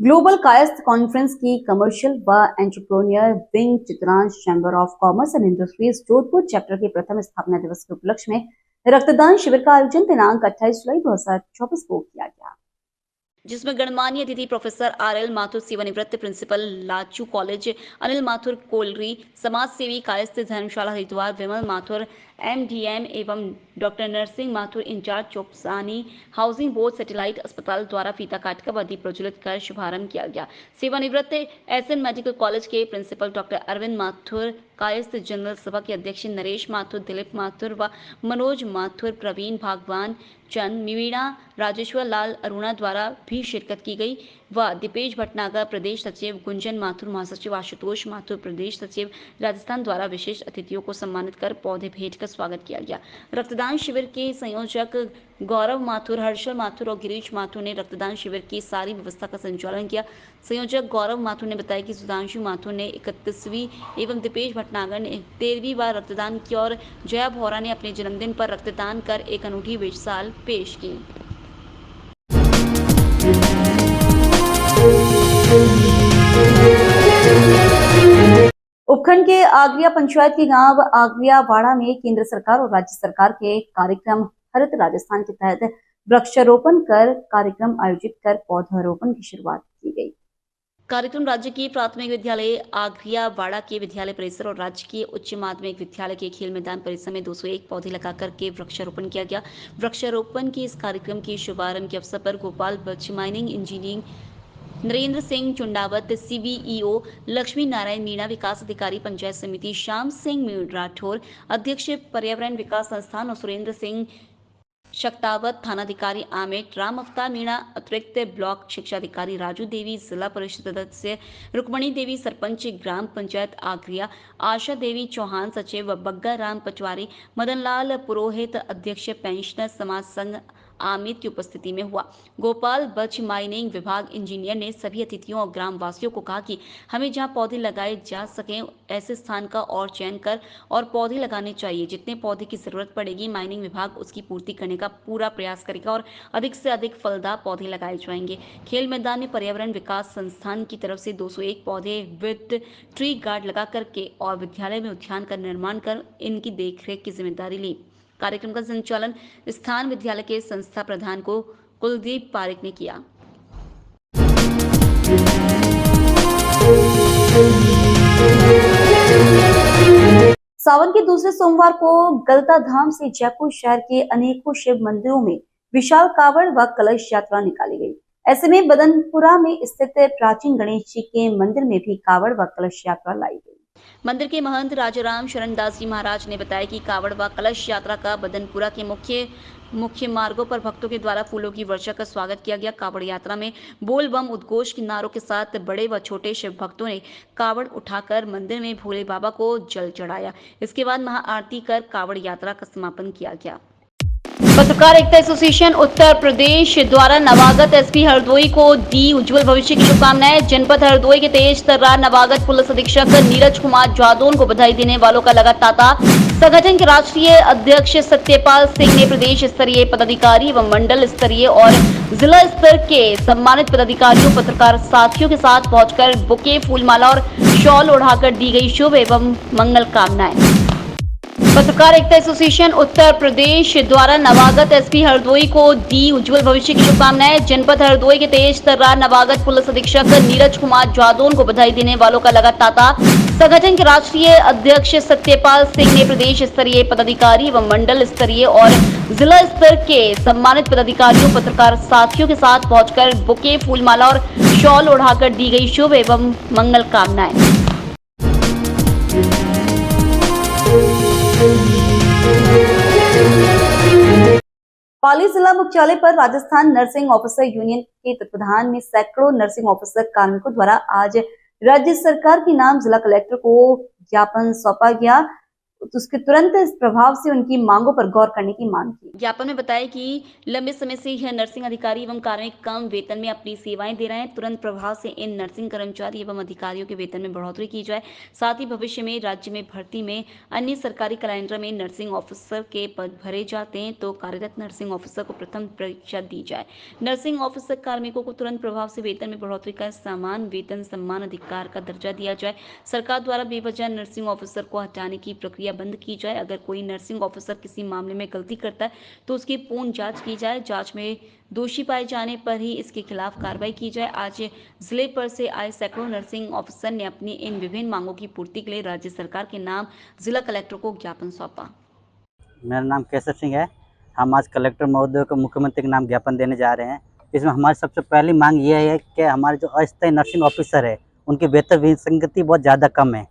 Global Kayastha conference की commercial व entrepreneur wing Chitransh chamber of commerce and industries Jodhpur chapter के प्रथम स्थापना दिवस के उपलक्ष्य में रक्तदान शिविर का आयोजन दिनांक 28 जुलाई 2024 को किया गया, जिसमें गणमान्य अतिथि प्रोफेसर RL माथुर, सेवानिवृत्त प्रिंसिपल लाचू कॉलेज, अनिल माथुर कोलरी, समाज सेवी कायस्थ धर्मशाला हरिद्वार, विमल माथुर MDM एवं doctor Narsingh Mathur in charge Chopasni housing board satellite अस्पताल द्वारा फीता काटकर व दीप प्रज्वलित कर शुभारंभ किया गया। सेवानिवृत्त SN मेडिकल कॉलेज के principal doctor Arvind Mathur, Kayastha general Sabha के अध्यक्ष नरेश माथुर, दिलीप माथुर व मनोज माथुर, प्रवीण भागवान चंद, मीणा राजेश्वर लाल अरुणा द्वारा भी शिरकत की गई व दीपेश भटनागर प्रदेश सचिव, गुंजन माथुर महासचिव, आशुतोष माथुर प्रदेश सचिव राजस्थान द्वारा विशेष अतिथियों को सम्मानित कर पौधे भेंट कर स्वागत किया गया। रक्तदान शिविर के संयोजक गौरव माथुर, हर्षल माथुर और गिरीश माथुर ने रक्तदान शिविर की सारी व्यवस्था का संचालन किया। संयोजक गौरव माथुर ने बताया कि सुधांशु माथुर ने 31वीं एवं दीपेश भटनागर ने 13वीं बार रक्तदान किया और जया भौरा ने अपने जन्मदिन पर रक्तदान कर एक अनूठी मिसाल पेश की। उपखंड के आगरिया पंचायत के गांव आगरिया वाड़ा में केंद्र सरकार और राज्य सरकार के कार्यक्रम हरित राजस्थान के तहत वृक्षारोपण कर कार्यक्रम आयोजित कर पौधारोपण की शुरुआत की गई। कार्यक्रम राज्य की प्राथमिक विद्यालय आगरिया वाड़ा के विद्यालय परिसर और राजकीय उच्च माध्यमिक विद्यालय के खेल मैदान परिसर में 201 पौधे लगाकर के वृक्षारोपण किया गया। वृक्षारोपण के इस कार्यक्रम के शुभारंभ के अवसर पर गोपाल बच्च, mining engineering Narendra Singh Chundawat, CBEO Lakshmi Narayan Meena, विकास अधिकारी पंचायत समिति श्याम सिंह राठौर, अध्यक्ष पर्यावरण विकास संस्थान और सुरेंद्र सिंह शक्तावत, थानाधिकारी आमेट, राम अवतार मीणा, अतिरिक्त ब्लॉक शिक्षा अधिकारी राजू देवी, जिला परिषद सदस्य रुक्मणी देवी, सरपंच ग्राम पंचायत आगरिया आशा देवी चौहान, सचिव बग्गा राम पटवारी, मदन लाल पुरोहित, अध्यक्ष पेंशनर समाज संघ आमिर की उपस्थिति में हुआ। गोपाल बच्च माइनिंग विभाग इंजीनियर ने सभी अतिथियों और ग्रामवासियों को कहा कि हमें जहां पौधे लगाए जा सकें ऐसे स्थान का और चयन कर और पौधे लगाने चाहिए। जितने पौधे की जरूरत पड़ेगी माइनिंग विभाग उसकी पूर्ति करने का पूरा प्रयास करेगा और अधिक से अधिक फलदार पौधे लगाए जाएंगे। खेल मैदान में पर्यावरण विकास संस्थान की तरफ से 201 पौधे विद ट्री गार्ड लगा करके और विद्यालय में उद्यान का निर्माण कर इनकी देखरेख की जिम्मेदारी ली। कार्यक्रम का संचालन स्थान विद्यालय के संस्था प्रधान को कुलदीप पारिक ने किया। सावन के दूसरे सोमवार को गलता धाम से जयपुर शहर के अनेकों शिव मंदिरों में विशाल कावड़ व कलश यात्रा निकाली गई। ऐसे में बदनपुरा में स्थित प्राचीन गणेश जी के मंदिर में भी कावड़ व कलश यात्रा लाई गई। मंदिर के महंत राजाराम शरणदास जी महाराज ने बताया कि कावड़ व कलश यात्रा का बदनपुरा के मुख्य मार्गों पर भक्तों के द्वारा फूलों की वर्षा का स्वागत किया गया। कावड़ यात्रा में बोल बम उद्घोष के नारों के साथ बड़े व छोटे शिव भक्तों ने कावड़ उठाकर मंदिर में भोले बाबा को जल चढ़ाया। इसके बाद महाआरती कर कावड़ यात्रा का समापन किया गया। पत्रकार एकता एसोसिएशन उत्तर प्रदेश द्वारा नवागत SP हरदोई को दी उज्जवल भविष्य की शुभकामनाएं। जनपद हरदोई के तेज तर्रार नवागत पुलिस अधीक्षक नीरज कुमार जादौन को बधाई देने वालों का लगा तांता। संगठन के राष्ट्रीय अध्यक्ष सत्यपाल सिंह ने प्रदेश स्तरीय पदाधिकारी एवं मंडल स्तरीय और जिला स्तर के सम्मानित पदाधिकारियों पत्रकार साथियों के साथ पहुंचकर बुके, फूलमाला और शॉल ओढ़ाकर दी गई शुभ एवं मंगल कामनाएं। पत्रकार एकता एसोसिएशन उत्तर प्रदेश द्वारा नवागत SP हरदोई को दी उज्जवल भविष्य की शुभकामनाएं। जनपद हरदोई के तेज तर्रार नवागत पुलिस अधीक्षक नीरज कुमार जादौन को बधाई देने वालों का लगा तांता। संगठन के राष्ट्रीय अध्यक्ष सत्यपाल सिंह ने प्रदेश स्तरीय पदाधिकारी एवं मंडल स्तरीय और जिला स्तर के सम्मानित पदाधिकारियों पत्रकार साथियों के साथ पहुंचकर बुके, फूलमाला और शॉल ओढ़ाकर दी गई शुभ एवं मंगल कामनाएं। पाली जिला मुख्यालय पर राजस्थान नर्सिंग ऑफिसर यूनियन के तत्वाधान में सैकड़ों नर्सिंग ऑफिसर कार्मिकों द्वारा आज राज्य सरकार के नाम जिला कलेक्टर को ज्ञापन सौंपा गया। उसके तुरंत इस प्रभाव से उनकी मांगों पर गौर करने की मांग की। ज्ञापन में बताया कि लंबे समय से यह नर्सिंग अधिकारी एवं कार्मिक कम वेतन में अपनी सेवाएं दे रहे हैं। तुरंत प्रभाव से इन नर्सिंग कर्मचारी एवं अधिकारियों के वेतन में बढ़ोतरी की जाए। साथ ही भविष्य में राज्य में भर्ती में अन्य सरकारी कैलेंडर में नर्सिंग ऑफिसर के पद भरे जाते हैं तो कार्यरत नर्सिंग ऑफिसर को प्रथम परीक्षा दी जाए। नर्सिंग ऑफिसर कार्मिकों को तुरंत प्रभाव से वेतन में बढ़ोतरी कर समान वेतन सम्मान अधिकार का दर्जा दिया जाए। सरकार द्वारा बेवजह नर्सिंग ऑफिसर को हटाने की प्रक्रिया बंद की जाए। अगर कोई नर्सिंग ऑफिसर किसी मामले में गलती करता है तो उसकी पूर्ण जांच की जाए। जांच में दोषी पाए जाने पर ही इसके खिलाफ कार्रवाई की जाए। आज जिले पर से आए सैकड़ों नर्सिंग ऑफिसर ने अपनी इन विभिन्न मांगों की पूर्ति के लिए राज्य सरकार के नाम जिला कलेक्टर को ज्ञापन सौंपा। मेरा नाम केसर सिंह है। हम आज कलेक्टर महोदय को मुख्यमंत्री के नाम ज्ञापन देने जा रहे हैं। इसमें हमारी सबसे पहली मांग ये है कि हमारे जो अस्थायी नर्सिंग ऑफिसर है उनकी वेतन विसंगति बहुत ज़्यादा कम है,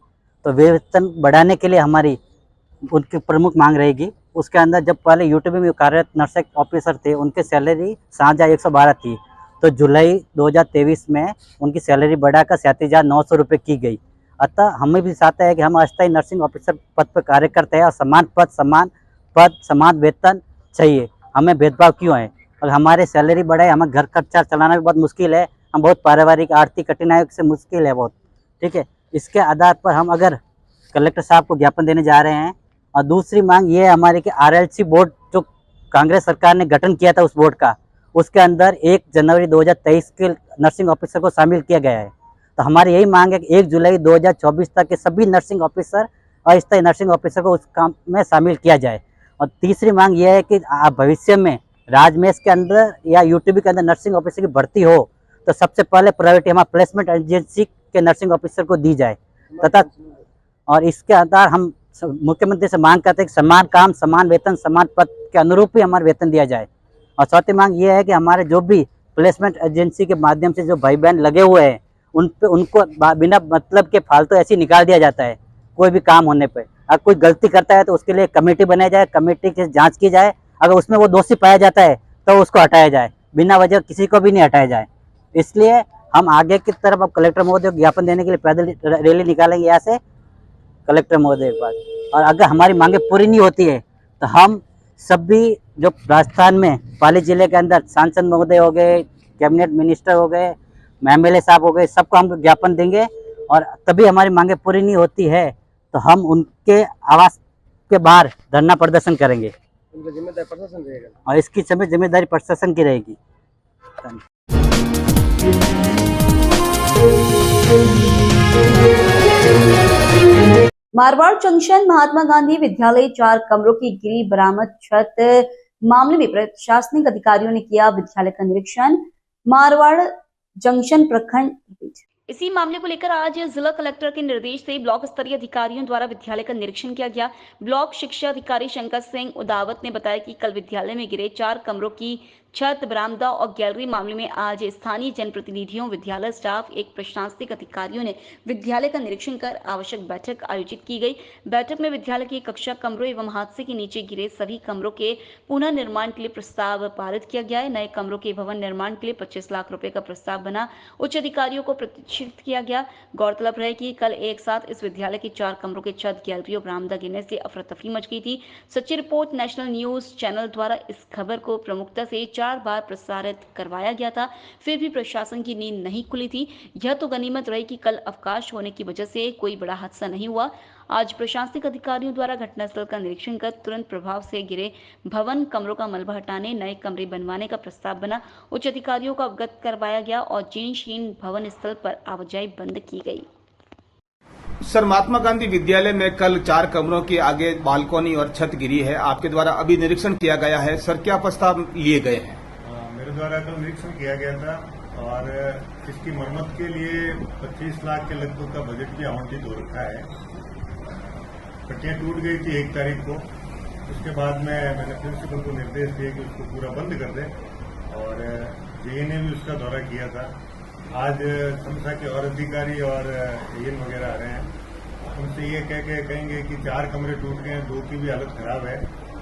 तो वेतन बढ़ाने के लिए हमारी उनकी प्रमुख मांग रहेगी। उसके अंदर जब पहले यूटीबी में कार्यरत नर्सिंग ऑफिसर थे उनकी सैलरी साझा 112 थी, तो जुलाई 2023 में उनकी सैलरी बढ़ाकर 37,900 रुपये की गई। अतः हमें भी चाहता है कि हम अस्थायी नर्सिंग ऑफिसर पद पर कार्य करते हैं और समान पद समान वेतन चाहिए। हमें भेदभाव क्यों है? और हमारे सैलरी बढ़ाए, हमें घर खर्चा चलाना भी बहुत मुश्किल है। हम बहुत पारिवारिक आर्थिक कठिनाइयों से मुश्किल है बहुत, ठीक है। इसके आधार पर हम अगर कलेक्टर साहब को ज्ञापन देने जा रहे हैं। और दूसरी मांग ये है हमारी कि RLC बोर्ड जो कांग्रेस सरकार ने गठन किया था उस बोर्ड का, उसके अंदर 1 जनवरी 2023 के नर्सिंग ऑफिसर को शामिल किया गया है। तो हमारी यही मांग है कि 1 जुलाई 2024 तक के सभी नर्सिंग ऑफिसर और अस्थायी नर्सिंग ऑफिसर को उस काम में शामिल किया जाए। और तीसरी मांग यह है कि भविष्य में राजमेश के अंदर या यूटीबी के अंदर नर्सिंग ऑफिसर की भर्ती हो तो सबसे पहले प्रायोरिटी हमारे प्लेसमेंट एजेंसी के नर्सिंग ऑफिसर को दी जाए तथा और इसके आधार हम मुख्यमंत्री से मांग करते हैं कि समान काम समान वेतन समान पद के अनुरूप ही हमारा वेतन दिया जाए। और चौथी मांग ये है कि हमारे जो भी प्लेसमेंट एजेंसी के माध्यम से जो भाई बहन लगे हुए हैं उनको बिना मतलब के फालतू ऐसे निकाल दिया जाता है। कोई भी काम होने पर अगर कोई गलती करता है तो उसके लिए कमेटी बनाई जाए, कमेटी की जांच की जाए। अगर उसमें वो दोषी पाया जाता है तो उसको हटाया जाए, बिना वजह किसी को भी नहीं हटाया जाए। इसलिए हम आगे की तरफ अब कलेक्टर महोदय को ज्ञापन देने के लिए पैदल रैली निकालेंगे यहाँ से कलेक्टर महोदय के पास। और अगर हमारी मांगे पूरी नहीं होती है तो हम सभी जो राजस्थान में पाली जिले के अंदर सांसद महोदय हो गए, कैबिनेट मिनिस्टर हो गए, MLA साहब हो गए, सबको हम ज्ञापन देंगे। और तभी हमारी मांगे पूरी नहीं होती है तो हम उनके आवास के बाहर धरना प्रदर्शन करेंगे। उनका जिम्मेदार प्रशासन रहेगा और इसकी समय जिम्मेदारी प्रशासन की रहेगी। मारवाड़ जंक्शन महात्मा गांधी विद्यालय 4 कमरों की गिरी बरामद छत मामले में प्रशासनिक अधिकारियों ने किया विद्यालय का निरीक्षण। मारवाड़ जंक्शन प्रखंड इसी मामले को लेकर आज जिला कलेक्टर के निर्देश से ब्लॉक स्तरीय अधिकारियों द्वारा विद्यालय का निरीक्षण किया गया। ब्लॉक शिक्षा अधिकारी शंकर सिंह उदावत ने बताया कि कल विद्यालय में गिरे 4 कमरों की छत, बरामदा और गैलरी मामले में आज स्थानीय जनप्रतिनिधियों, विद्यालय स्टाफ, एक प्रशासनिक अधिकारियों ने विद्यालय का निरीक्षण कर आवश्यक बैठक आयोजित की गई। बैठक में विद्यालय की कक्षा कमरों एवं हादसे के नीचे गिरे सभी कमरों के पुनः निर्माण के लिए प्रस्ताव पारित किया गया है। नए कमरों के भवन निर्माण के लिए 25 लाख रुपए का प्रस्ताव बना, उच्च अधिकारियों को प्रतिष्ठित किया गया। गौरतलब है कि कल एक साथ इस विद्यालय के 4 कमरों के छत, गैलरी और बरामदा गिरने से अफरा तफरी मच गई थी। सच्ची रिपोर्ट नेशनल न्यूज चैनल द्वारा इस खबर को प्रमुखता से 4 बार प्रसारित करवाया गया था, फिर भी प्रशासन की नींद नहीं खुली थी। यह तो गनीमत रही कि कल अवकाश होने की वजह से कोई बड़ा हादसा नहीं हुआ। आज प्रशासनिक अधिकारियों द्वारा घटनास्थल का निरीक्षण कर तुरंत प्रभाव से गिरे भवन कमरों का मलबा हटाने, नए कमरे बनवाने का प्रस्ताव बना, उच्च अधिकारियों को अवगत करवाया गया और जीर्णशीर्ण भवन स्थल पर आवाजाही बंद की गई। सर, महात्मा गांधी विद्यालय में कल 4 कमरों के आगे बालकनी और छत गिरी है, आपके द्वारा अभी निरीक्षण किया गया है। सर, क्या प्रस्ताव लिए गए हैं? मेरे द्वारा कल निरीक्षण किया गया था और इसकी मरम्मत के लिए 25 लाख के लगभग का बजट भी आवंटित हो रखा है। पट्टियां टूट गई थी 1 तारीख को, उसके बाद में मैंने प्रिंसिपल को निर्देश दिए कि उसको पूरा बंद कर दें और जेई ने भी उसका दौरा किया था। आज संस्था के और अधिकारी और एएन वगैरह आ रहे हैं, उनसे ये कह के कहेंगे कि 4 कमरे टूट गए हैं, 2 की भी हालत खराब है,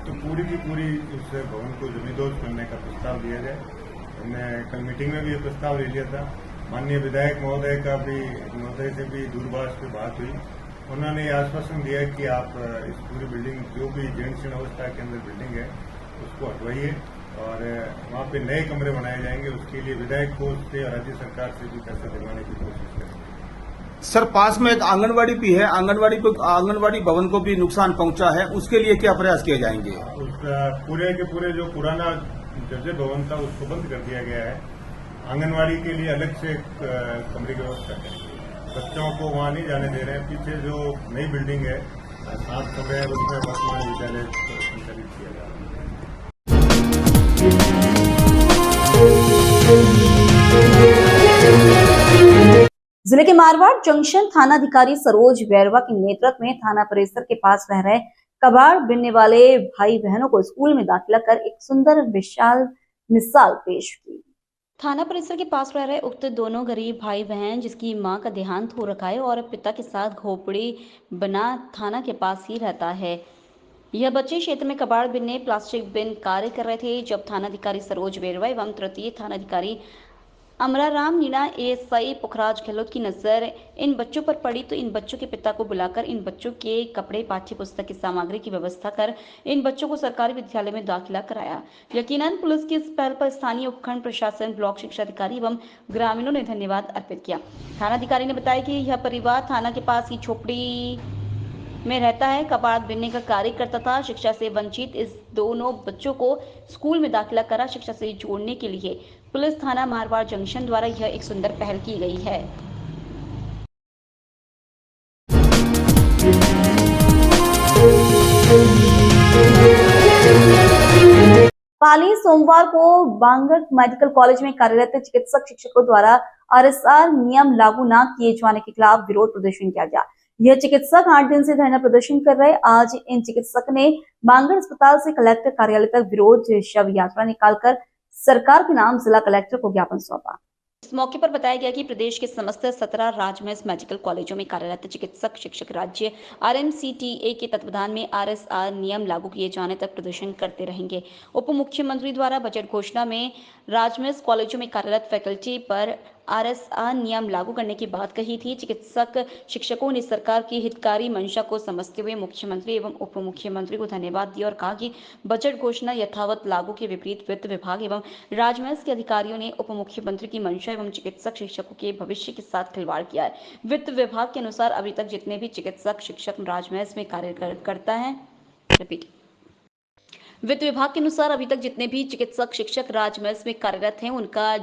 तो पूरी की पूरी उस भवन को जमींदोज करने का प्रस्ताव दिया जाए। हमने कल मीटिंग में भी ये प्रस्ताव ले लिया था। माननीय विधायक महोदय से भी दूरभाष पे बात हुई उन्होंने ये आश्वासन दिया कि आप इस पूरी बिल्डिंग जो भी जीर्ण अवस्था के अंदर बिल्डिंग है उसको हटवाइए और वहाँ पे नए कमरे बनाए जाएंगे। उसके लिए विधायक कोष से और राज्य सरकार से भी पैसा दिलवाने की कोशिश करेंगे। सर पास में एक आंगनवाड़ी भी है, आंगनवाड़ी भवन को भी नुकसान पहुंचा है, उसके लिए क्या प्रयास किए जाएंगे? उस पूरे के पूरे जो पुराना जर्जर भवन था उसको बंद कर दिया गया है। आंगनवाड़ी के लिए अलग से कमरे की व्यवस्था करेंगे। बच्चों को वहां नहीं जाने दे रहे हैं। पीछे जो नई बिल्डिंग है 7 कमरे हैं उसमें वर्तमान विद्यालय संचालित किया जा रहा है। जिले के मारवाड़ जंक्शन थानाधिकारी सरोज बैरवा के नेतृत्व में थाना परिसर के पास रह रहे कबाड़ बिनने वाले भाई बहनों को स्कूल में दाखिला कर एक सुंदर विशाल मिसाल पेश की। थाना परिसर के पास रह रहे उक्त दोनों गरीब भाई बहन जिसकी मां का देहांत हो रखा है और पिता के साथ घोपड़ी बना थाना के पास ही रहता है। यह बच्चे क्षेत्र में कबाड़ बिनने प्लास्टिक बिन कार्य कर रहे थे जब थानाधिकारी सरोज बेरवा एवं तृतीय थानाधिकारी अमराराम मीणा एएसआई पुखराज गहलोत की नजर इन बच्चों पर पड़ी तो इन बच्चों के पिता को बुलाकर इन बच्चों के कपड़े पाठ्य पुस्तक की सामग्री की व्यवस्था कर इन बच्चों को सरकारी विद्यालय में दाखिला कराया। यकीनन पुलिस की इस पहल पर स्थानीय उपखंड प्रशासन, ब्लॉक शिक्षा अधिकारी एवं ग्रामीणों ने धन्यवाद अर्पित किया। थानाधिकारी ने बताया कि यह परिवार थाना के पास ही झोपड़ी में रहता है, कबाड़ बिनने का कार्य करता था। शिक्षा से वंचित इस दोनों बच्चों को स्कूल में दाखिला करा शिक्षा से जोड़ने के लिए पुलिस थाना मारवाड़ जंक्शन द्वारा यह एक सुंदर पहल की गई है। पाली सोमवार को बांगड़ मेडिकल कॉलेज में कार्यरत चिकित्सक शिक्षकों द्वारा आरएसआर नियम लागू न किए जाने के खिलाफ विरोध प्रदर्शन किया गया। यह चिकित्सक 8 दिन से धरना प्रदर्शन कर रहे। आज इन चिकित्सक ने बांगड़ अस्पताल से कलेक्टर कार्यालय तक विरोध शव यात्रा निकालकर सरकार के नाम जिला कलेक्टर को ज्ञापन सौंपा। इस मौके पर बताया गया कि प्रदेश के समस्त 17 राजमहल मेडिकल कॉलेजों में कार्यरत चिकित्सक शिक्षक राज्य RMCTA के तत्वाधान में आरएसआर नियम लागू किए जाने तक प्रदर्शन करते रहेंगे। उप मुख्यमंत्री द्वारा बजट घोषणा में राजमहल कॉलेजों में कार्यरत फैकल्टी पर आरएसआर नियम लागू करने की बात कही थी। चिकित्सक शिक्षकों ने सरकार की हितकारी मंशा को समझते हुए मुख्यमंत्री एवं उप मुख्यमंत्री को धन्यवाद दिया और कहा कि बजट घोषणा यथावत लागू के विपरीत वित्त विभाग एवं राजमहल के अधिकारियों ने उप मुख्यमंत्री की मंशा एवं चिकित्सक शिक्षकों के भविष्य के साथ खिलवाड़ किया है। वित्त विभाग के अनुसार अभी तक जितने भी चिकित्सक शिक्षक राजमहल में कार्य करता है वित्त विभाग के अनुसार अभी तक जितने भी चिकित्सक शिक्षक राजमहल में कार्यरत हैं उनका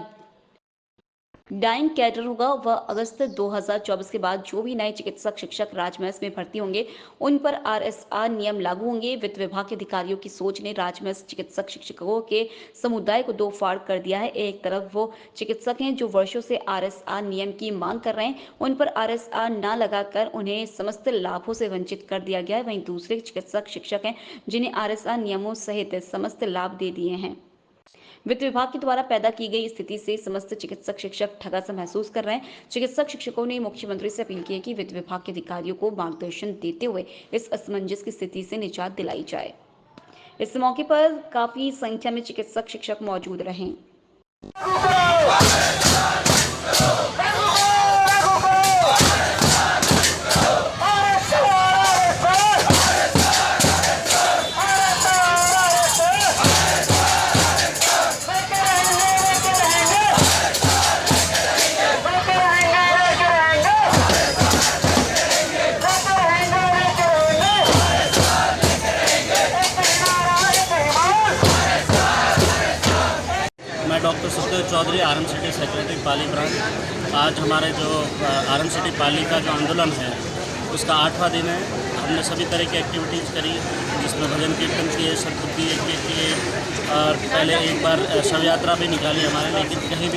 डाइंग कैडर होगा। वह अगस्त 2024 के बाद जो भी नए चिकित्सक शिक्षक राजमहल में भर्ती होंगे उन पर आरएसआर नियम लागू होंगे। वित्त विभाग के अधिकारियों की सोच ने राजमहल चिकित्सक शिक्षकों के समुदाय को दो फाड़ कर दिया है। एक तरफ वो चिकित्सक हैं जो वर्षों से आरएसआर नियम की मांग कर रहे हैं, उन पर आरएसआर न लगाकर उन्हें समस्त लाभों से वंचित कर दिया गया है। वहीं दूसरे चिकित्सक शिक्षक हैं जिन्हें आरएसआर नियमों सहित समस्त लाभ दे दिए हैं। वित्त विभाग के द्वारा पैदा की गई स्थिति से समस्त चिकित्सक शिक्षक ठगा सा महसूस कर रहे हैं। चिकित्सक शिक्षकों ने मुख्यमंत्री से अपील की है कि वित्त विभाग के अधिकारियों को मार्गदर्शन देते हुए इस असमंजस की स्थिति से निजात दिलाई जाए। इस मौके पर काफी संख्या में चिकित्सक शिक्षक मौजूद रहे। Doctor Sukhdev Chaudhary RMCT secretary Pali branch. आज हमारे जो RMCT पाली का जो आंदोलन है उसका 8वां दिन है। हमने सभी तरह की एक्टिविटीज़ करी जिसमें भजन कीर्तन किए, सदबुद्धि यज्ञ किए और पहले एक बार शव यात्रा भी निकाली हमारे, लेकिन कहीं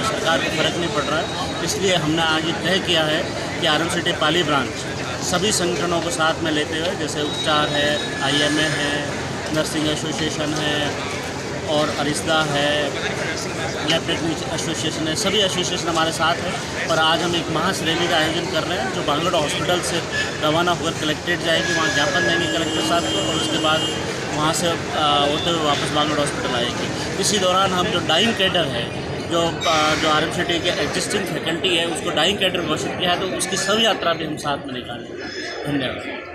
सरकार को फर्क नहीं पड़ रहा है। इसलिए हमने आज ये तय किया है कि RMCT पाली ब्रांच सभी संगठनों को साथ में लेते हुए, जैसे उपचार है, IMA है, नर्सिंग एसोसिएशन है और अरिस्दा है, लैबोरेटरी एसोसिएशन है, सभी एसोसिएशन हमारे साथ है। और आज हम एक महास रैली का आयोजन कर रहे हैं जो बांगड़ हॉस्पिटल से रवाना होकर कलेक्ट्रेट जाएगी, वहाँ ज्ञापन देंगे कलेक्टर साहब को और उसके बाद वहाँ से होते हुए वापस बांगड़ हॉस्पिटल आएगी। इसी दौरान हम जो डाइंग कैडर है जो आरएम सिटी के एग्जिस्टिंग फैकल्टी है उसको डाइंग कैडर घोषित किया है, तो उसकी सब यात्रा भी हम साथ में निकालेंगे। धन्यवाद।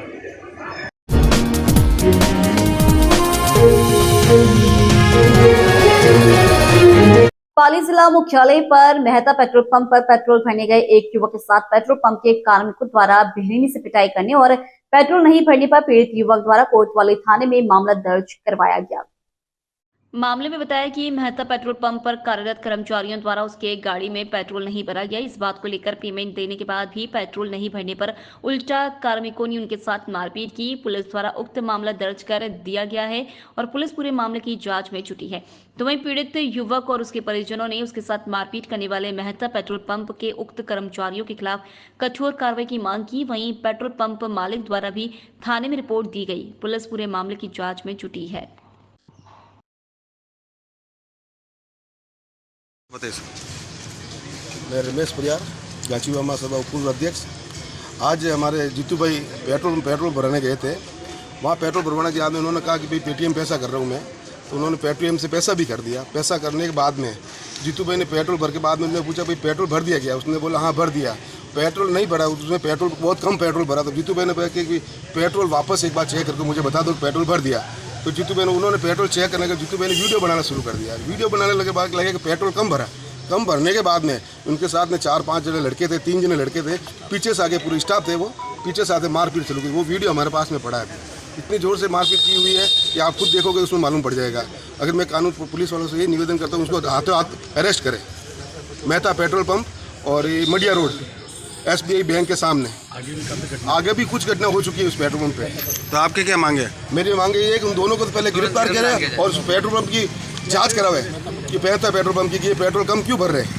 पाली जिला मुख्यालय पर मेहता पेट्रोल पंप पर पेट्रोल भरने गए एक युवक के साथ पेट्रोल पंप के कार्मिकों द्वारा बेरहमी से पिटाई करने और पेट्रोल नहीं भरने पर पीड़ित युवक द्वारा कोतवाली थाने में मामला दर्ज करवाया गया। मामले में बताया कि मेहता पेट्रोल पंप पर कार्यरत कर्मचारियों द्वारा उसके गाड़ी में पेट्रोल नहीं भरा गया। इस बात को लेकर पेमेंट देने के बाद भी पेट्रोल नहीं भरने पर उल्टा कार्मिकों ने उनके साथ मारपीट की। पुलिस द्वारा उक्त मामला दर्ज कर दिया गया है और पुलिस पूरे मामले की जांच में जुटी है। तो वहीं पीड़ित युवक और उसके परिजनों ने उसके साथ मारपीट करने वाले मेहता पेट्रोल पंप के उक्त कर्मचारियों के खिलाफ कठोर कार्रवाई की मांग की। वहीं पेट्रोल पंप मालिक द्वारा भी थाने में रिपोर्ट दी गई। पुलिस पूरे मामले की जाँच में जुटी है। मैं रमेश परियार, गाचीवामा सभा पूर्व अध्यक्ष। आज हमारे जीतू भाई पेट्रोल भराने गए थे। वहाँ पेट्रोल भरवाने के बाद में उन्होंने कहा कि भाई पेटीएम पैसा कर रहा हूँ मैं, तो उन्होंने पेटीएम से पैसा भी कर दिया। पैसा करने के बाद में जीतू भाई ने पेट्रोल भर के बाद में उन्होंने पूछा भाई पेट्रोल भर दिया गया? उसने बोला हाँ भर दिया। पेट्रोल नहीं भरा, उसमें पेट्रोल बहुत कम पेट्रोल भरा। तो जीतू भाई ने कहा कि पेट्रोल वापस एक बार चेक करके मुझे बता दो पेट्रोल भर दिया। तो जीतू भाई ने उन्होंने पेट्रोल चेक करने के जीतू भाई ने वीडियो बनाना शुरू कर दिया। वीडियो बनाने लगे बाद लगे कि पेट्रोल कम भरा। कम भरने के बाद में उनके साथ में 4-5 जने लड़के थे, 3 जने लड़के थे, पीछे से आगे पूरी स्टाफ थे, वो पीछे से आगे मारपीट शुरू की। वो वीडियो हमारे पास में पड़ा है। इतनी जोर से मारपीट की हुई है कि आप खुद देखोगे उसमें मालूम पड़ जाएगा। अगर मैं कानून पुलिस वालों से ये निवेदन करता हूँ उसको हाथों हाथ अरेस्ट करें। मेहता पेट्रोल पंप और ये मडिया रोड SBI बैंक के सामने आगे भी कुछ घटना हो चुकी है उस पेट्रोल पंप पे। तो आपके क्या मांगे? मेरी मांग ये है कि उन दोनों को तो पहले गिरफ्तार करें और उस पेट्रोल पंप की जांच करावे कि मेहता पेट्रोल पंप की ये पेट्रोल कम क्यों भर रहे हैं।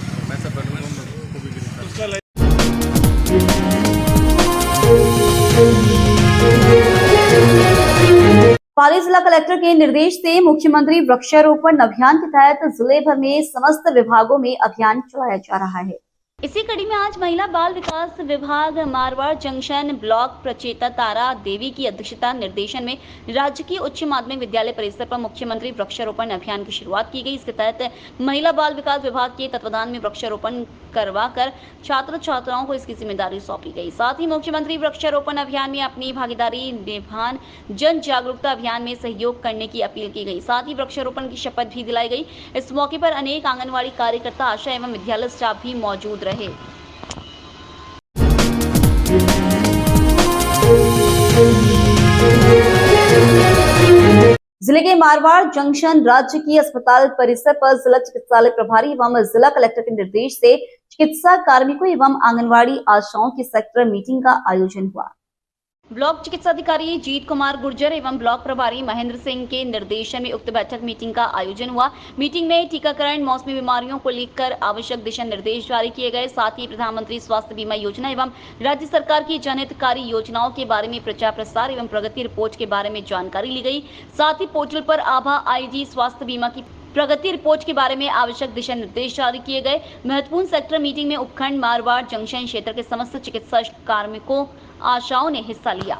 पाली जिला कलेक्टर के निर्देश से मुख्यमंत्री वृक्षारोपण अभियान के तहत जिले भर में समस्त विभागों में अभियान चलाया जा रहा है। इसी कड़ी में आज महिला बाल विकास विभाग मारवाड़ जंक्शन ब्लॉक प्रचेता तारा देवी की अध्यक्षता निर्देशन में राजकीय उच्च माध्यमिक विद्यालय परिसर पर मुख्यमंत्री वृक्षारोपण अभियान की शुरुआत की गई। इसके तहत महिला बाल विकास विभाग के तत्वाधान में वृक्षारोपण करवाकर छात्र छात्राओं को इसकी जिम्मेदारी सौंपी गई। साथ ही मुख्यमंत्री वृक्षारोपण अभियान में अपनी भागीदारी निभान जन जागरूकता अभियान में सहयोग करने की अपील की गई। साथ ही वृक्षारोपण की शपथ भी दिलाई गई। इस मौके पर अनेक आंगनबाड़ी कार्यकर्ता, आशा एवं विद्यालय स्टाफ भी मौजूद रहे। जिले के मारवाड़ जंक्शन राजकीय अस्पताल परिसर पर जिला चिकित्सालय प्रभारी एवं जिला कलेक्टर के निर्देश से चिकित्सा कार्मिकों एवं आंगनवाड़ी आशाओं की सेक्टर मीटिंग का आयोजन हुआ। ब्लॉक चिकित्सा अधिकारी जीत कुमार गुर्जर एवं ब्लॉक प्रभारी महेंद्र सिंह के निर्देशन में उक्त बैठक मीटिंग का आयोजन हुआ। मीटिंग में टीकाकरण, मौसमी बीमारियों को लेकर आवश्यक दिशा निर्देश जारी किए गए। साथ ही प्रधानमंत्री स्वास्थ्य बीमा योजना एवं राज्य सरकार की जनहितकारी योजनाओं के बारे में प्रचार प्रसार एवं प्रगति रिपोर्ट के बारे में जानकारी ली गई। साथ ही पोर्टल पर आभा IG स्वास्थ्य बीमा की प्रगति रिपोर्ट के बारे में आवश्यक दिशा निर्देश जारी किए गए। महत्वपूर्ण सेक्टर मीटिंग में उपखंड मारवाड़ जंक्शन क्षेत्र के समस्त चिकित्सा कार्मिकों, आशाओं ने हिस्सा लिया।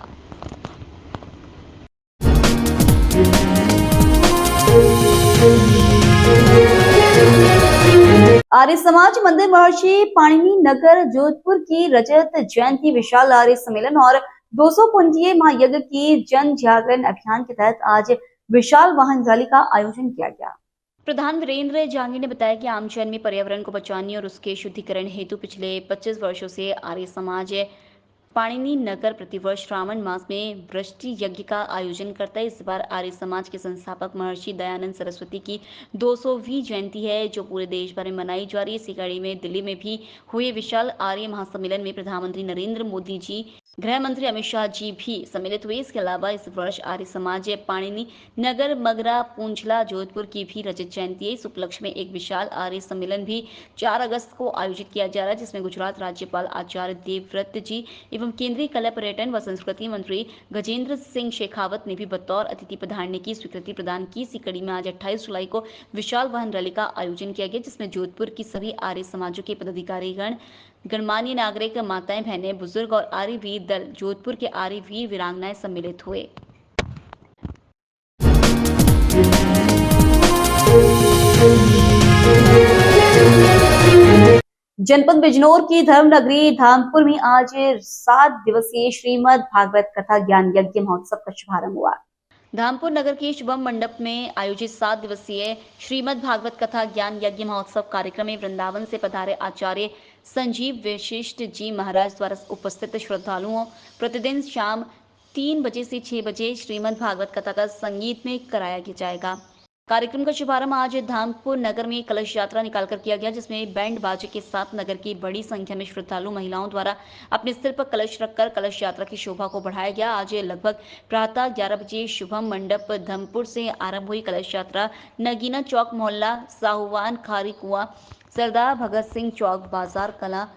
आर्य समाज मंदिर महर्षि पाणिनि नगर जोधपुर की रजत जयंती विशाल आर्य सम्मेलन और 200 कुंडीय महायज्ञ की जन जागरण अभियान के तहत आज विशाल वाहन रैली का आयोजन किया गया। प्रधान वीरेंद्र जांगी ने बताया कि आमजन में पर्यावरण को बचाने और उसके शुद्धिकरण हेतु पिछले 25 वर्षों से आर्य समाज पाणिनि नगर प्रतिवर्ष श्रावण मास में वृष्टि यज्ञ का आयोजन करता है। इस बार आर्य समाज के संस्थापक महर्षि दयानंद सरस्वती की 200वीं जयंती है, जो पूरे देश भर में मनाई जा रही है। इसी कड़ी में दिल्ली में भी हुए विशाल आर्य महासम्मेलन में प्रधानमंत्री नरेंद्र मोदी जी, गृह मंत्री अमित शाह जी भी सम्मिलित हुए। इसके अलावा इस वर्ष आर्य समाज पाणिनि नगर मगरा पूंछला जोधपुर की भी रजत जयंती है। इस उपलक्ष्य में एक विशाल आर्य सम्मेलन भी 4 अगस्त को आयोजित किया जा रहा है, जिसमें गुजरात राज्यपाल आचार्य देवव्रत जी एवं केंद्रीय कला, पर्यटन व संस्कृति मंत्री गजेंद्र सिंह शेखावत ने भी बतौर अतिथि पधारने की स्वीकृति प्रदान की। इसी कड़ी में आज 28 जुलाई को विशाल वाहन रैली का आयोजन किया गया, जिसमें जोधपुर की सभी आर्य समाजों के पदाधिकारीगण, गणमान्य नागरिक, माताएं, बहनें, बुजुर्ग और आर्य वीर दल, जोधपुर के आर्य वीर वीरांगनाएं सम्मिलित हुए। जनपद बिजनौर की धर्मनगरी धामपुर में आज 7 दिवसीय श्रीमद् भागवत कथा ज्ञान यज्ञ महोत्सव का शुभारंभ हुआ। धामपुर नगर के शुभम मंडप में आयोजित 7 दिवसीय श्रीमद् भागवत कथा ज्ञान यज्ञ महोत्सव कार्यक्रम में वृंदावन से पधारे आचार्य संजीव वशिष्ठ जी महाराज द्वारा उपस्थित श्रद्धालुओं प्रतिदिन शाम 3 बजे से 6 बजे श्रीमद् भागवत कथा का संगीत में कराया जाएगा। कार्यक्रम का शुभारंभ आज धामपुर नगर में कलश यात्रा निकालकर किया गया, जिसमें बैंड बाजे के साथ नगर की बड़ी संख्या में श्रद्धालु महिलाओं द्वारा अपने सिर पर कलश रखकर कलश यात्रा की शोभा को बढ़ाया गया। आज लगभग प्रातः 11 बजे शुभम मंडप धमपुर से आरंभ हुई कलश यात्रा नगीना चौक मोहल्ला साहुवान खारी कुआं सरदार भगत सिंह चौक बाजार कला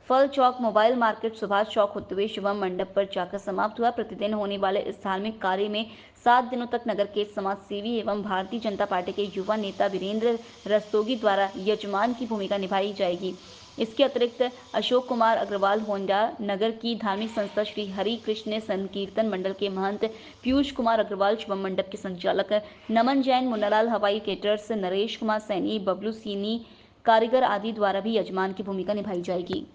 फल चौक मोबाइल मार्केट सुभाष चौक होते हुए शुभम मंडप पर जाकर समाप्त हुआ। प्रतिदिन होने वाले इस धार्मिक कार्य में 7 दिनों तक नगर के समाज सेवी एवं भारतीय जनता पार्टी के युवा नेता वीरेंद्र रस्तोगी द्वारा यजमान की भूमिका निभाई जाएगी। इसके अतिरिक्त अशोक कुमार अग्रवाल होंडा, नगर की धार्मिक संस्था श्री हरि कृष्ण संकीर्तन मंडल के महंत पीयूष कुमार अग्रवाल, शुभम मंडप के संचालक नमन जैन, मुन्नालाल हवाई केटर्स, नरेश कुमार सैनी, बबलू सीनी कारीगर आदि द्वारा भी यजमान की भूमिका निभाई जाएगी।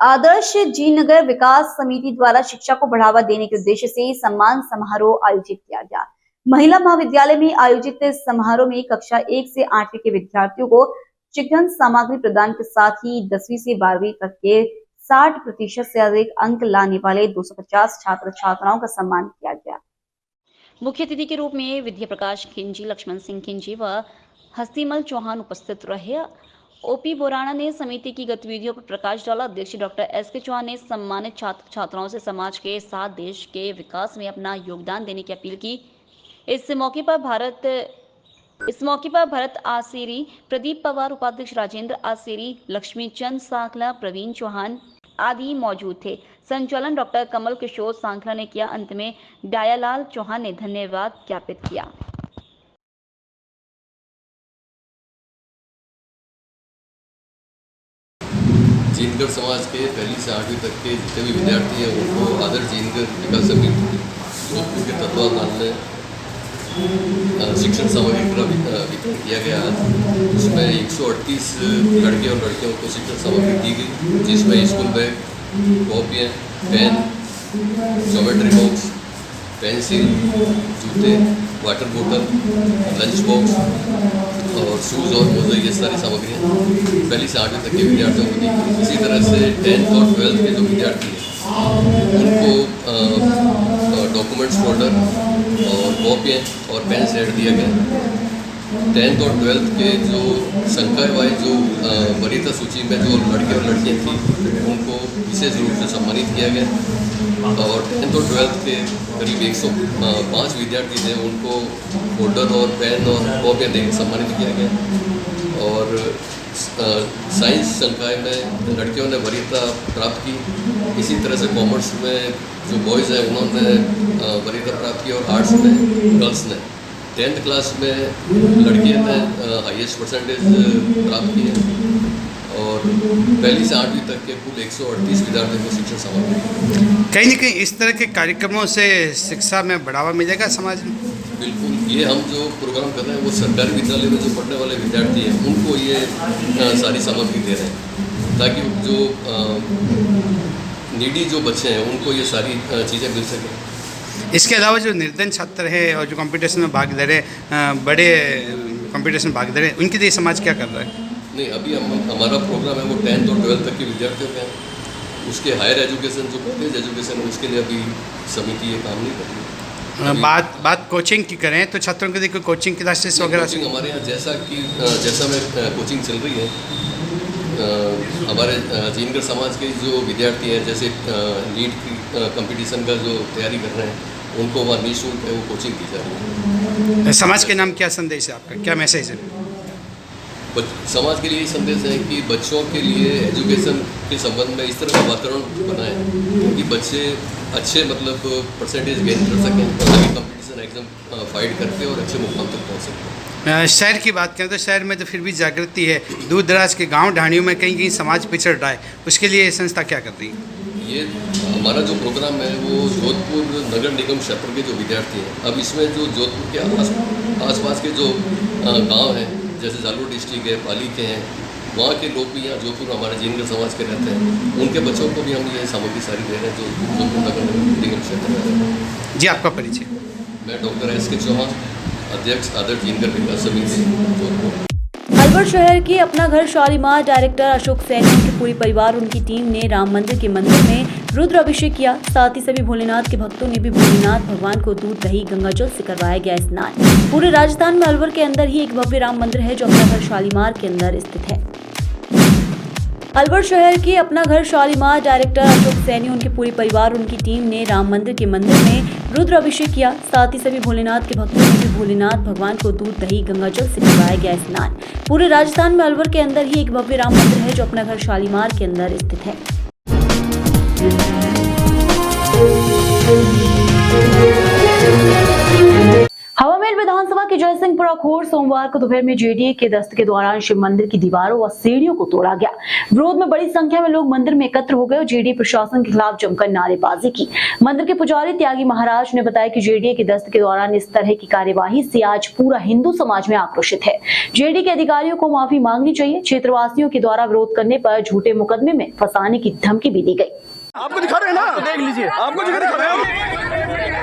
आदर्श जी नगर विकास समिति द्वारा शिक्षा को बढ़ावा देने के उद्देश्य से सम्मान समारोह आयोजित किया गया। महिला महाविद्यालय में आयोजित समारोह में कक्षा 1 से 8वीं के विद्यार्थियों को शिक्षण सामग्री प्रदान के साथ ही 10वीं से 12वीं तक के 60% से अधिक अंक लाने वाले 250 छात्र छात्राओं का सम्मान किया गया। मुख्य अतिथि के रूप में विद्या प्रकाश खिंजी, लक्ष्मण सिंह खिंजी व हस्तीमल चौहान उपस्थित रहे। ओपी बोराणा ने समिति की गतिविधियों पर प्रकाश डाला। अध्यक्ष डॉक्टर एस.के. चौहान ने सम्मानित छात्र छात्राओं से समाज के साथ देश के विकास में अपना योगदान देने की अपील की। इस मौके पर भरत आसेरी, प्रदीप पवार, उपाध्यक्ष राजेंद्र आसेरी, लक्ष्मी चंद सांखला, प्रवीण चौहान आदि मौजूद थे। संचालन डॉक्टर कमल किशोर सांखला ने किया। अंत में डायालाल चौहान ने धन्यवाद ज्ञापित किया। जीनकर समाज के 1ली से 8वीं तक के जितने भी विद्यार्थी हैं उनको आदर्श जीनकर विकास समिति जोधपुर के तत्वाधान में शिक्षण सामग्री का वितरण किया गया। इसमें 138 लड़के और लड़कियों को शिक्षण सामग्री दी गई, जिसमें स्कूल बैग, कॉपियाँ, पेन, ज्योमेट्री बॉक्स, पेंसिल, जूते, वाटर बोतल, लंच बॉक्स और शूज़ और मोजे, ये सारी सामग्रियाँ 1ली से 8वीं तक के विद्यार्थियों को दी गई। इसी तरह से 10th और 12th के जो विद्यार्थी हैं उनको डॉक्यूमेंट्स फोल्डर और कॉपियाँ और पेन सेट दिया गया। 10th और 12th के जो संकाय वाइज जो वरीयता सूची में जो लड़के और लड़कियाँ थी उनको विशेष रूप से सम्मानित किया गया और 10th और 12th के करीब 105 विद्यार्थी थे, उनको फोल्डर और पेन और कॉपियाँ देकर सम्मानित किया गया। और साइंस संकाय में लड़कियों ने वरीयता प्राप्त की। इसी तरह से कॉमर्स में जो बॉयज़ हैं उन्होंने वरीयता प्राप्त की और आर्ट्स में गर्ल्स ने 10th क्लास में लड़कियों ने हाईएस्ट परसेंटेज प्राप्त की है और 1ली से 8वीं तक के कुल 138 विद्यार्थियों को शिक्षण सामग्री। कहीं न कहीं इस तरह के कार्यक्रमों से शिक्षा में बढ़ावा मिलेगा समाज में? बिल्कुल, ये हम जो प्रोग्राम कर रहे हैं वो सरकारी विद्यालय में जो पढ़ने वाले विद्यार्थी हैं उनको ये सारी सामग्री दे रहे हैं ताकि जो नीडी जो बच्चे हैं उनको ये सारी चीज़ें मिल सकें। इसके अलावा जो निर्धन छात्र हैं और जो कंपटीशन में भाग ले रहे हैं, बड़े कंपटीशन में भाग ले रहे हैं, उनके लिए समाज क्या कर रहा है? नहीं, अभी हमारा प्रोग्राम है वो 10th और 12th तक के विद्यार्थियों का है। उसके हायर एजुकेशन जो कॉलेज एजुकेशन है उसके लिए अभी समिति ये काम नहीं कर रही। बात कोचिंग की करें तो छात्रों के लिए कोई कोचिंग क्लासेस वगैरह? कोचिंग हमारे यहाँ जैसा में कोचिंग चल रही है, हमारे जीनकर समाज के जो विद्यार्थी हैं जैसे नीट की कंपटीशन का जो तैयारी कर रहे हैं उनको वहाँ निःशुल्क है वो कोचिंग दी जा रही है। समाज के नाम क्या संदेश है आपका, क्या मैसेज है? समाज के लिए संदेश है कि बच्चों के लिए एजुकेशन के संबंध में इस तरह का वातावरण बनाएं कि बच्चे अच्छे मतलब परसेंटेज गेन कर सकें और आगे कंपटीशन एग्जाम फाइट करके और अच्छे मुकाम तक पहुंच सकें। शहर की बात करें तो शहर में तो फिर भी जागृति है, दूर दराज के गांव ढाणियों में कहीं कहीं समाज पिछड़ रहा है, उसके लिए संस्था क्या कर रही है? ये हमारा जो प्रोग्राम है वो जोधपुर नगर निगम क्षेत्र के जो विद्यार्थी हैं, अब इसमें जो जोधपुर के आसपास के जो गांव हैं जैसे जालोर डिस्ट्रिक्ट है, पाली के हैं, वहाँ के लोग भी यहाँ जोधपुर हमारे जिनकर समाज के रहते हैं, उनके बच्चों को भी हम ये सामग्री सारी दे रहे हैं जो जोधपुर नगर निगम क्षेत्र में रहते हैं। जी, आपका परिचय? मैं डॉक्टर SK चौहान, अध्यक्ष आदर्श जिनकर विकास समिति जोधपुर। अलवर शहर के अपना घर शालीमार डायरेक्टर अशोक सैनी उनके पूरे परिवार उनकी टीम ने राम मंदिर के मंदिर में रुद्र अभिषेक किया। साथ ही सभी भोलेनाथ के भक्तों ने भी भोलेनाथ भगवान को दूध दही गंगाजल से करवाया गया स्नान। पूरे राजस्थान में अलवर के अंदर ही एक भव्य राम मंदिर है जो अपना घर शालीमार के अंदर स्थित है। अलवर शहर के अपना घर शालीमार डायरेक्टर अशोक सैनी उनके पूरे परिवार उनकी टीम ने राम मंदिर के मंदिर में रुद्र अभिषेक किया। साथ ही सभी भोलेनाथ के भक्तों ने भी भोलेनाथ भगवान को दूध दही गंगाजल से करवाया गया स्नान। पूरे राजस्थान में अलवर के अंदर ही एक भव्य राम मंदिर है जो अपना घर शालीमार के अंदर स्थित है। हवामेल विधानसभा के जयसिंहपुरा खोर सोमवार को दोपहर में जेडीए के दस्त के दौरान शिव मंदिर की दीवारों व सीढ़ियों को तोड़ा गया। विरोध में बड़ी संख्या में लोग मंदिर में एकत्र हो गए और जेडीए प्रशासन के खिलाफ जमकर नारेबाजी की। मंदिर के पुजारी त्यागी महाराज ने बताया कि जेडीए के दस्त के दौरान इस तरह की कार्यवाही से आज पूरा हिंदू समाज में आक्रोशित है। जेडीए के अधिकारियों को माफी मांगनी चाहिए। क्षेत्रवासियों के द्वारा विरोध करने पर झूठे मुकदमे में फंसाने की धमकी भी दी गई। आपको दिखा रहे हैं ना, देख लीजिए, आपको दिखा रहे हैं।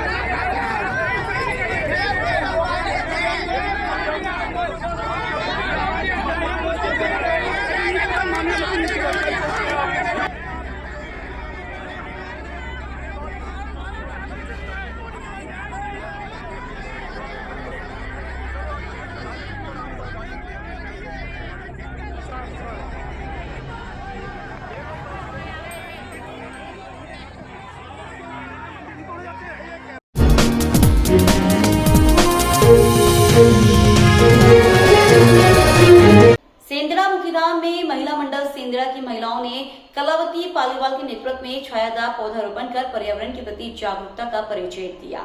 सेंदरा मुखीधाम में महिला मंडल सेंदरा की महिलाओं ने कलावती पालीवाल के नेतृत्व में छायादार पौधारोपण कर पर्यावरण के प्रति जागरूकता का परिचय दिया।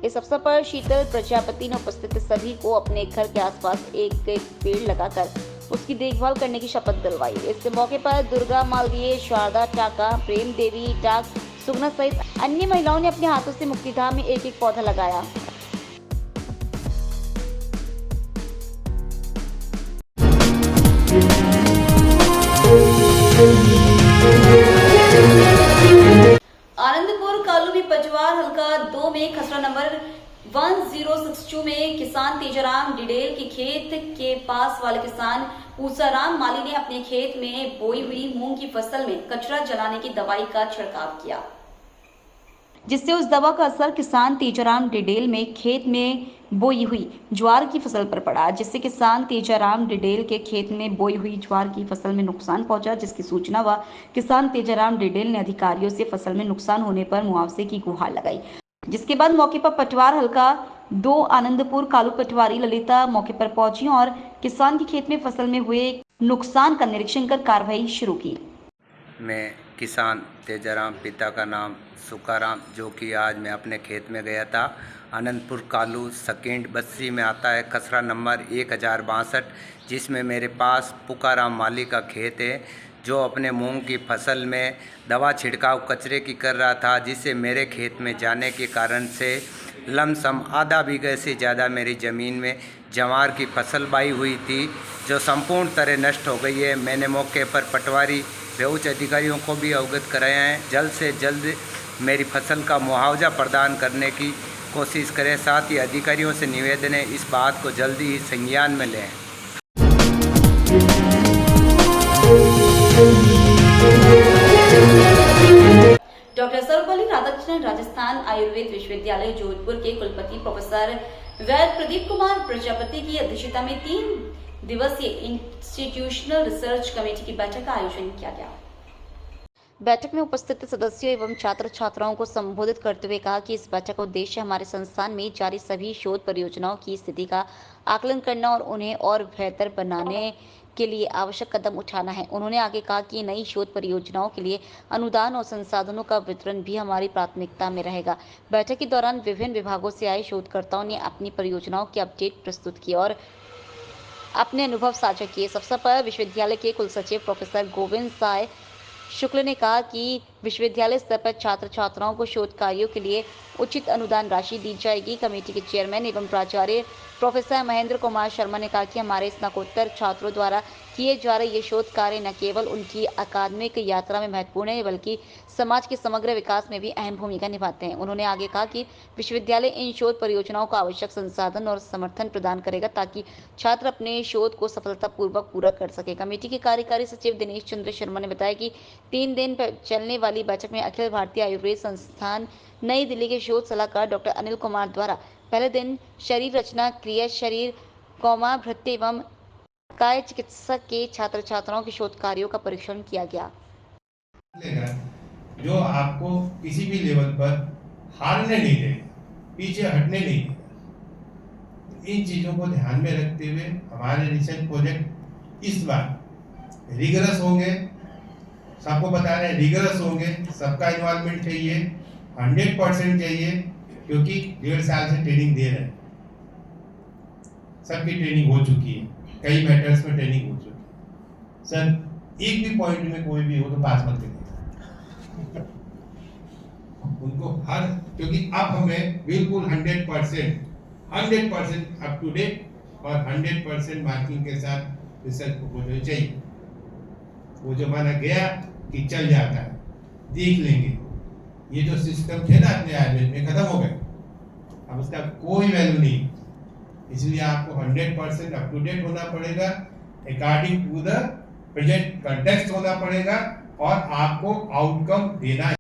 इस अवसर पर शीतल प्रजापति ने उपस्थित सभी को अपने घर के आसपास एक एक पेड़ लगाकर उसकी देखभाल करने की शपथ दिलवाई। इस मौके पर दुर्गा मालवीय, शारदा टाका, प्रेम देवी टाक, सुगना सहित अन्य महिलाओं ने अपने हाथों से मुक्तिधाम में एक एक पौधा लगाया। आनंदपुर कालू में पजवार हल्का 2 में खसरा नंबर 1062 में किसान तेजाराम डिडेल के खेत के पास वाले किसान पूसाराम माली ने अपने खेत में बोई हुई मूंग की फसल में कचरा जलाने की दवाई का छिड़काव किया, जिससे उस दवा का असर किसान तेजाराम डिडेल में खेत में बोई हुई ज्वार की फसल पर पड़ा, जिससे किसान तेजाराम डिडेल के खेत में बोई हुई ज्वार की फसल में नुकसान पहुंचा। जिसकी सूचना व किसान तेजाराम डिडेल ने अधिकारियों से फसल में नुकसान होने पर मुआवजे की गुहार लगाई। जिसके बाद मौके पर पटवार हल्का 2 आनंदपुर कालू पटवारी ललिता मौके पर पहुंची और किसान के खेत में फसल में हुए नुकसान का निरीक्षण कर कार्रवाई शुरू की। मैं किसान तेजाराम, पिता का नाम सुकाराम, जो कि आज मैं अपने खेत में गया था। आनंदपुर कालू सेकेंड बस्ती में आता है, खसरा नंबर 1062, जिसमें मेरे पास पुकाराम माली का खेत है, जो अपने मूंग की फसल में दवा छिड़काव कचरे की कर रहा था, जिससे मेरे खेत में जाने के कारण से लमसम आधा बीघे से ज़्यादा मेरी ज़मीन में जवार की फसल बाई हुई थी, जो संपूर्ण तरह नष्ट हो गई है। मैंने मौके पर पटवारी व उच्च अधिकारियों को भी अवगत कराया है। जल्द से जल्द मेरी फसल का मुआवजा प्रदान करने की कोशिश करें। साथ ही अधिकारियों से निवेदन है इस बात को जल्दी ही संज्ञान में लें। डॉक्टर सर्वपल्ली राधाकृष्णन राजस्थान आयुर्वेद विश्वविद्यालय जोधपुर के कुलपति प्रोफेसर वैद्य प्रदीप कुमार प्रजापति की अध्यक्षता में 3 दिवसीय इंस्टीट्यूशनल रिसर्च कमेटी की बैठक का आयोजन किया गया। बैठक में उपस्थित सदस्यों एवं छात्र छात्राओं को संबोधित करते हुए कहा कि इस बैठक का उद्देश्य हमारे संस्थान में जारी सभी शोध परियोजनाओं की स्थिति का आकलन करना और उन्हें और बेहतर बनाने के लिए आवश्यक कदम उठाना है। उन्होंने आगे कहा कि नई शोध परियोजनाओं के लिए अनुदान और संसाधनों का वितरण भी हमारी प्राथमिकता में रहेगा। बैठक के दौरान विभिन्न विभागों से आए शोधकर्ताओं ने अपनी परियोजनाओं की अपडेट प्रस्तुत की और अपने अनुभव साझा किए। इस अवसर पर विश्वविद्यालय के कुलसचिव प्रोफेसर गोविंद साय शुक्ल ने कहा कि विश्वविद्यालय स्तर पर छात्र छात्राओं को शोध कार्यों के लिए उचित अनुदान राशि दी जाएगी। कमेटी के चेयरमैन एवं प्राचार्य प्रोफेसर महेंद्र कुमार शर्मा ने कहा कि हमारे स्नातकोत्तर छात्रों द्वारा किए जा रहे ये शोध कार्य न केवल उनकी अकादमिक यात्रा में महत्वपूर्ण है बल्कि समाज के समग्र विकास में भी अहम भूमिका निभाते हैं। उन्होंने आगे कहा कि विश्वविद्यालय इन शोध परियोजनाओं को आवश्यक संसाधन और समर्थन प्रदान करेगा ताकि छात्र अपने शोध को सफलतापूर्वक पूरा कर सके। कमेटी के कार्यकारी सचिव दिनेश चंद्र शर्मा ने बताया कि 3 दिन चलने वाली बैठक में अखिल भारतीय आयुर्वेद संस्थान नई दिल्ली के शोध सलाहकार डॉक्टर अनिल कुमार द्वारा पहले दिन शरीर रचना क्रिया शरीर भृत्य एवं काय चिकित्सक के छात्र छात्राओं के शोध कार्यों का परीक्षण किया गया, जो आपको किसी भी लेवल पर हारने नहीं देगा, पीछे हटने नहीं देगा। इन चीजों को ध्यान में रखते हुए हमारे रिसर्च प्रोजेक्ट इस बार रिगरस होंगे। सबको बता रहे हैं रिगरस होंगे, सबका इन्वॉल्वमेंट चाहिए, 100% चाहिए, क्योंकि 1.5 साल से ट्रेनिंग दे रहे हैं। सबकी ट्रेनिंग हो चुकी है, कई मैटर्स में ट्रेनिंग हो चुकी है। सर एक भी पॉइंट में कोई भी हो तो पास मत करिए उनको, क्योंकि अब हमें बिल्कुल 100% अप टू डेट और 100% मार्किंग के साथ रिसर्च प्रपोजल चाहिए। वो जो माना गया कि चल जाता है, देख लेंगे, ये जो सिस्टम थे ना अपने आयुर्वेद में खत्म हो गए, अब उसका कोई वैल्यू नहीं। इसलिए आपको 100% अप टू डेट होना पड़ेगा, according to the present context होना पड़ेगा और आपको आउटकम देना है।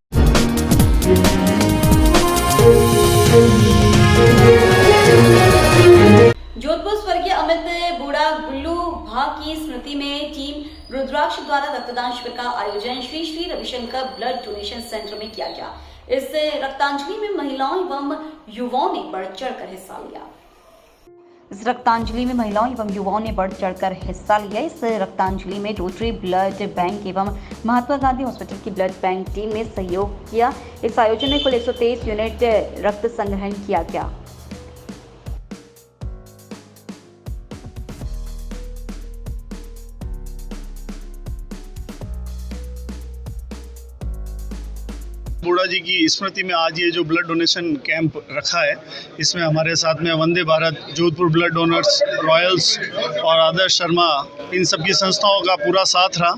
जोधपुर स्वर्गीय अमित बूढ़ा गुल्लू भा की स्मृति में टीम रुद्राक्ष द्वारा रक्तदान शिविर का आयोजन Shri Shri Ravishankar blood donation centre में किया गया। इस रक्तांजलि में महिलाओं एवं युवाओं ने बढ़ चढ़कर हिस्सा लिया। इस रक्तांजलि में महिलाओं एवं युवाओं ने बढ़ चढ़कर हिस्सा लिया। इस रक्तांजलि में रोटरी ब्लड बैंक एवं महात्मा गांधी हॉस्पिटल की ब्लड बैंक टीम ने सहयोग किया। इस आयोजन में कुल 123 यूनिट रक्त संग्रहण किया गया। बूढ़ा जी की स्मृति में आज ये जो ब्लड डोनेशन कैंप रखा है, इसमें हमारे साथ में Vande Bharat, Jodhpur blood donors, royals और आदर्श शर्मा, इन सब की संस्थाओं का पूरा साथ रहा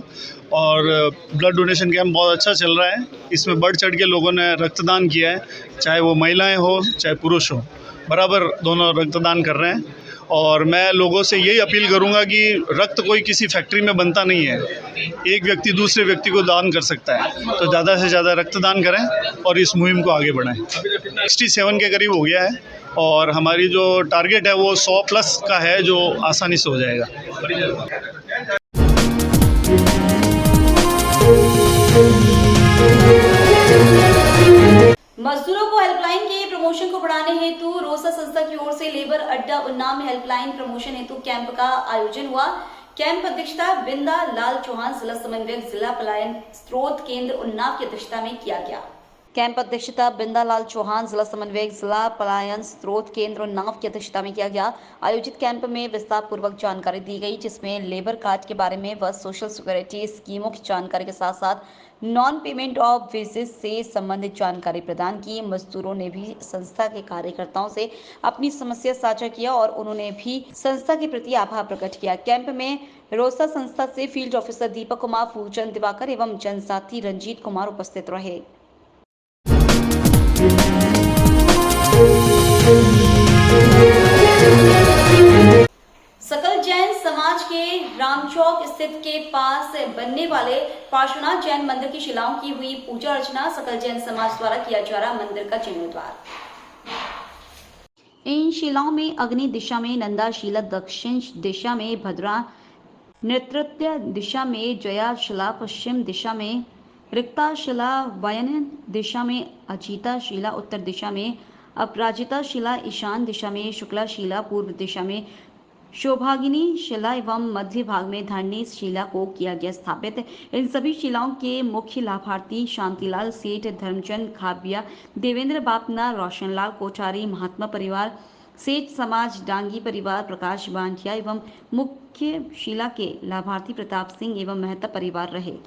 और ब्लड डोनेशन कैंप बहुत अच्छा चल रहा है। इसमें बढ़ चढ़ के लोगों ने रक्तदान किया है, चाहे वो महिलाएं हो चाहे पुरुष हो, बराबर दोनों रक्तदान कर रहे हैं। और मैं लोगों से यही अपील करूंगा कि रक्त कोई किसी फैक्ट्री में बनता नहीं है, एक व्यक्ति दूसरे व्यक्ति को दान कर सकता है, तो ज़्यादा से ज़्यादा रक्तदान करें और इस मुहिम को आगे बढ़ाएं। 67 के करीब हो गया है और हमारी जो टारगेट है वो 100+ का है, जो आसानी से हो जाएगा। मजदूरों को हेल्पलाइन के प्रमोशन को बढ़ाने हेतु रोसा संस्था की ओर से लेबर अड्डा उन्नाव में हेल्पलाइन प्रमोशन हेतु कैंप का आयोजन हुआ। कैंप अध्यक्षता बिंदा लाल चौहान, जिला समन्वयक, जिला पलायन स्रोत केंद्र उन्नाव की अध्यक्षता में किया गया। कैंप अध्यक्षता बिंदा लाल चौहान, जिला समन्वयक, जिला पलायन स्रोत केंद्र उन्नाव की अध्यक्षता में किया गया। आयोजित कैंप में विस्तार पूर्वक जानकारी दी गई, जिसमें लेबर कार्ड के बारे में व सोशल सिक्योरिटी स्कीमों की जानकारी के साथ साथ नॉन पेमेंट ऑफ वेजेस से संबंधित जानकारी प्रदान की। मजदूरों ने भी संस्था के कार्यकर्ताओं से अपनी समस्या साझा किया और उन्होंने भी संस्था के प्रति आभार प्रकट किया। कैंप में रोसा संस्था से फील्ड ऑफिसर दीपक कुमार, फूलचंद दिवाकर एवं जनसाथी रंजीत कुमार उपस्थित रहे। सकल जैन समाज के रामचौक स्थित के पास बनने वाले पार्श्वनाथ जैन मंदिर की शिलाओं की हुई पूजा अर्चना। सकल जैन समाज द्वारा किया जा रहा मंदिर का जीर्णोद्धार। इन शिलाओं में अग्नि दिशा में नंदा शिला, दक्षिण दिशा में भद्रा, नैऋत्य दिशा में जया शिला, पश्चिम दिशा में रिक्ता शिला, वायन दिशा में अजिता शिला, उत्तर दिशा में अपराजिता शिला, ईशान दिशा में शुक्ला शिला, पूर्व दिशा में शोभागिनी शिला एवं मध्य भाग में धरणी शिला को किया गया स्थापित। इन सभी शिलाओं के मुख्य लाभार्थी शांतिलाल सेठ, धर्मचंद खाबिया, देवेंद्र बापना, रोशनलाल कोठारी, महात्मा परिवार, सेठ समाज, डांगी परिवार, प्रकाश बांधिया एवं मुख्य शिला के लाभार्थी प्रताप सिंह एवं मेहता परिवार रहे।